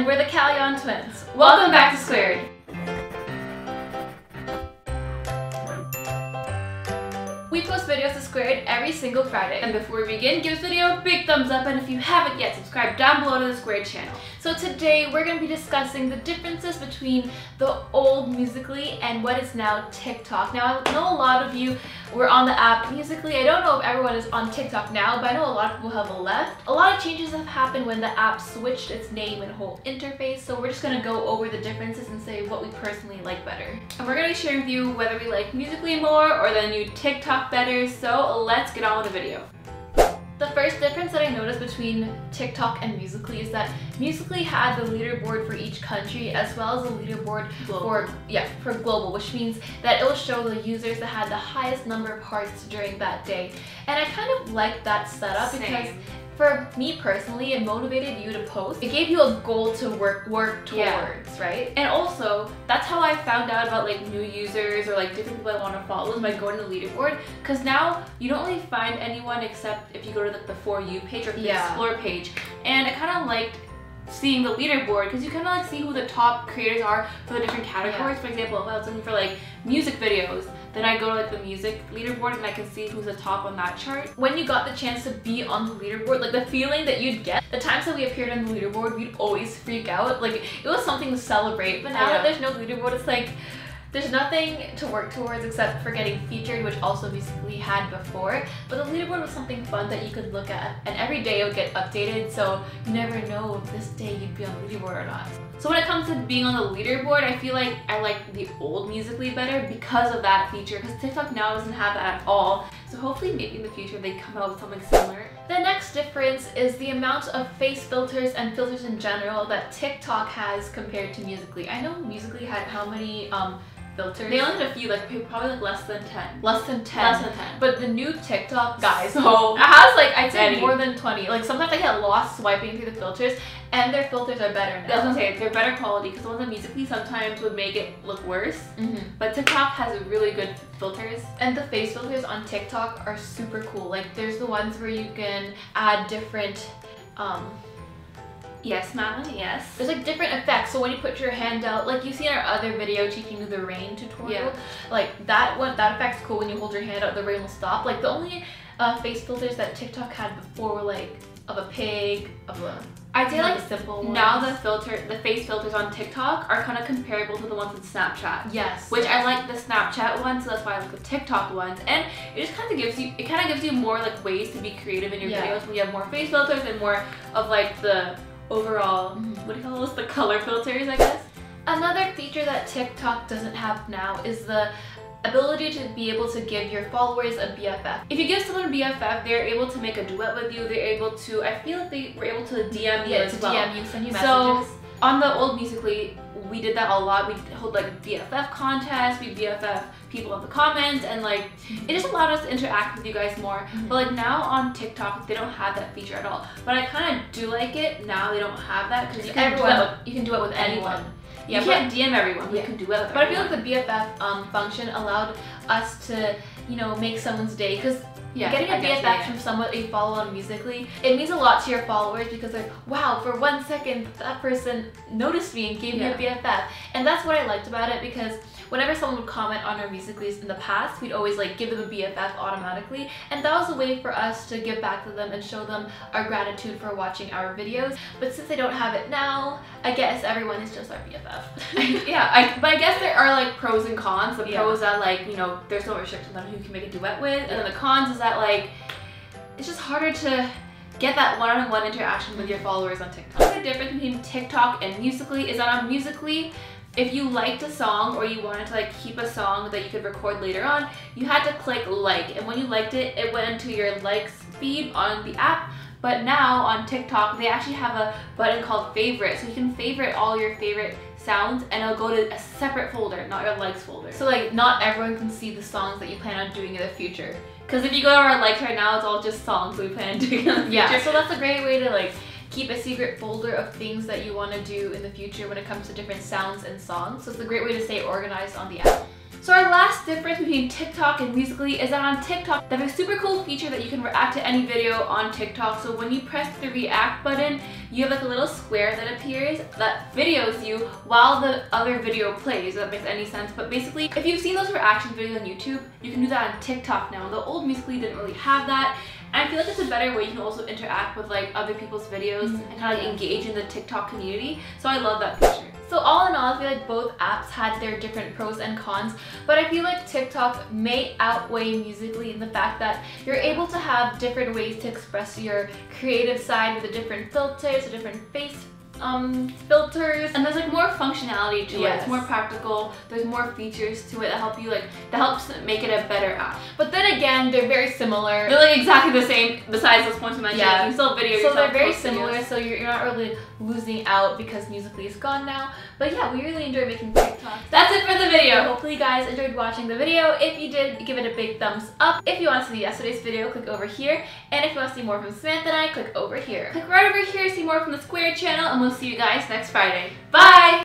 and we're the Caleon twins. Welcome back to Squared. We post videos to Squared every single Friday. And before we begin, give this video a big thumbs up, and if you haven't yet, subscribe down below to the Squared channel. So today we're going to be discussing the differences between the old Musical.ly and what is now TikTok. Now I know a lot of you were on the app Musical.ly. I don't know if everyone is on TikTok now, but I know a lot of people have left. A lot of changes have happened when the app switched its name and whole interface, so we're just going to go over the differences and say what we personally like better. And we're going to be sharing with you whether we like Musical.ly more or the new TikTok better, so let's get on with the video. The first difference that I noticed between TikTok and Musical.ly is that Musical.ly had the leaderboard for each country as well as the leaderboard for global, which means that it will show the users that had the highest number of hearts during that day. And I kind of like that setup because for me personally, it motivated you to post. It gave you a goal to work towards, right? And also, that's how I found out about like new users or like different people I want to follow is by going to the leaderboard. Because now you don't really find anyone except if you go to the For You page or the Explore page. And I kind of liked seeing the leaderboard because you kind of like see who the top creators are for the different categories. For example, if I was looking for like music videos, then I go to like the music leaderboard and I can see who's the top on that chart. When you got the chance to be on the leaderboard, like the feeling that you'd get, the times that we appeared on the leaderboard, we'd always freak out. Like it was something to celebrate, but now that there's no leaderboard, it's like there's nothing to work towards except for getting featured, which also Musical.ly had before. But the leaderboard was something fun that you could look at, and every day it would get updated, so you never know if this day you'd be on the leaderboard or not. So when it comes to being on the leaderboard, I feel like I like the old Musical.ly better because of that feature, because TikTok now doesn't have that at all. So hopefully maybe in the future they come out with something similar. The next difference is the amount of face filters and filters in general that TikTok has compared to Musical.ly. I know Musical.ly had how many filters? They only had a few, like probably like less than 10. Less than 10. Less than 10. But the new TikTok, guys, so it has like, I'd say more than 20. Like sometimes I get lost swiping through the filters, and their filters are better now. That's what I'm saying, they're better quality, because the ones on Musical.ly sometimes would make it look worse. But TikTok has really good filters. And the face filters on TikTok are super cool. Like there's the ones where you can add different yes, Madeleine, yes. There's like different effects, so when you put your hand out, like you see in our other video teaching you the rain tutorial, like that effect's cool. When you hold your hand out, the rain will stop. Like the only face filters that TikTok had before were like of a pig, of a I'd say like simple ones. Now the face filters on TikTok are kind of comparable to the ones in Snapchat. Yes. Which I like the Snapchat ones, so that's why I like the TikTok ones. And it just kind of gives you more like ways to be creative in your videos when you have more face filters and more of like the overall, what do you call those? The color filters, I guess. Another feature that TikTok doesn't have now is the ability to be able to give your followers a BFF. If you give someone a BFF, they're able to make a duet with you. They're able to, I feel like they were able to DM you as well. DM you, send you messages. So on the old Musical.ly, we did that a lot. We hold like BFF contests, we BFF people in the comments, and like it just allowed us to interact with you guys more. But like now on TikTok, they don't have that feature at all. But I kind of do like it now they don't have that, because you can do it with anyone. Yeah, you can't DM everyone, you can do it with everyone. But I feel like the BFF function allowed us to, you know, make someone's day, because getting a BFF from someone you follow on Musical.ly, it means a lot to your followers, because like, wow, for 1 second that person noticed me and gave me a BFF. And that's what I liked about it, because whenever someone would comment on our Musical.lys in the past, we'd always like give them a BFF automatically, and that was a way for us to give back to them and show them our gratitude for watching our videos. But since they don't have it now, I guess everyone is just our BFF. But I guess there are like pros and cons. The pros that like, you know, there's no restrictions on who you can make a duet with, and then the cons is that like it's just harder to get that one-on-one interaction with your followers on TikTok. The difference between TikTok and Musical.ly is that on Musical.ly, if you liked a song or you wanted to like keep a song that you could record later on, you had to click like, and when you liked it, it went into your likes feed on the app. But now on TikTok, they actually have a button called favorite, so you can favorite all your favorite sounds and it'll go to a separate folder, not your likes folder. So like not everyone can see the songs that you plan on doing in the future. Because if you go to our likes right now, it's all just songs that we plan on doing in the future. Yeah, so that's a great way to like keep a secret folder of things that you want to do in the future when it comes to different sounds and songs. So it's a great way to stay organized on the app. So our last difference between TikTok and Musical.ly is that on TikTok, they have a super cool feature that you can react to any video on TikTok. So when you press the react button, you have like a little square that appears that videos you while the other video plays, if that makes any sense. But basically, if you've seen those reaction videos on YouTube, you can do that on TikTok now. The old Musical.ly didn't really have that. And I feel like it's a better way you can also interact with like other people's videos and kind of like engage in the TikTok community. So I love that feature. So all in all, I feel like both apps had their different pros and cons, but I feel like TikTok may outweigh Musical.ly in the fact that you're able to have different ways to express your creative side with the different filters, the different face filters, and there's like more functionality to it. It's more practical. There's more features to it that help you that helps make it a better app. But then again, they're very similar. They're like exactly the same besides those points I mentioned. You can still video yourself. So they're very similar, videos. So you're not really losing out because Musical.ly is gone now. But yeah, we really enjoy making TikToks. That's it for the video. Hopefully you guys enjoyed watching the video. If you did, give it a big thumbs up. If you want to see yesterday's video, click over here. And if you want to see more from Samantha and I, click over here. Click right over here to see more from the Square channel, and we'll see you guys next Friday. Bye!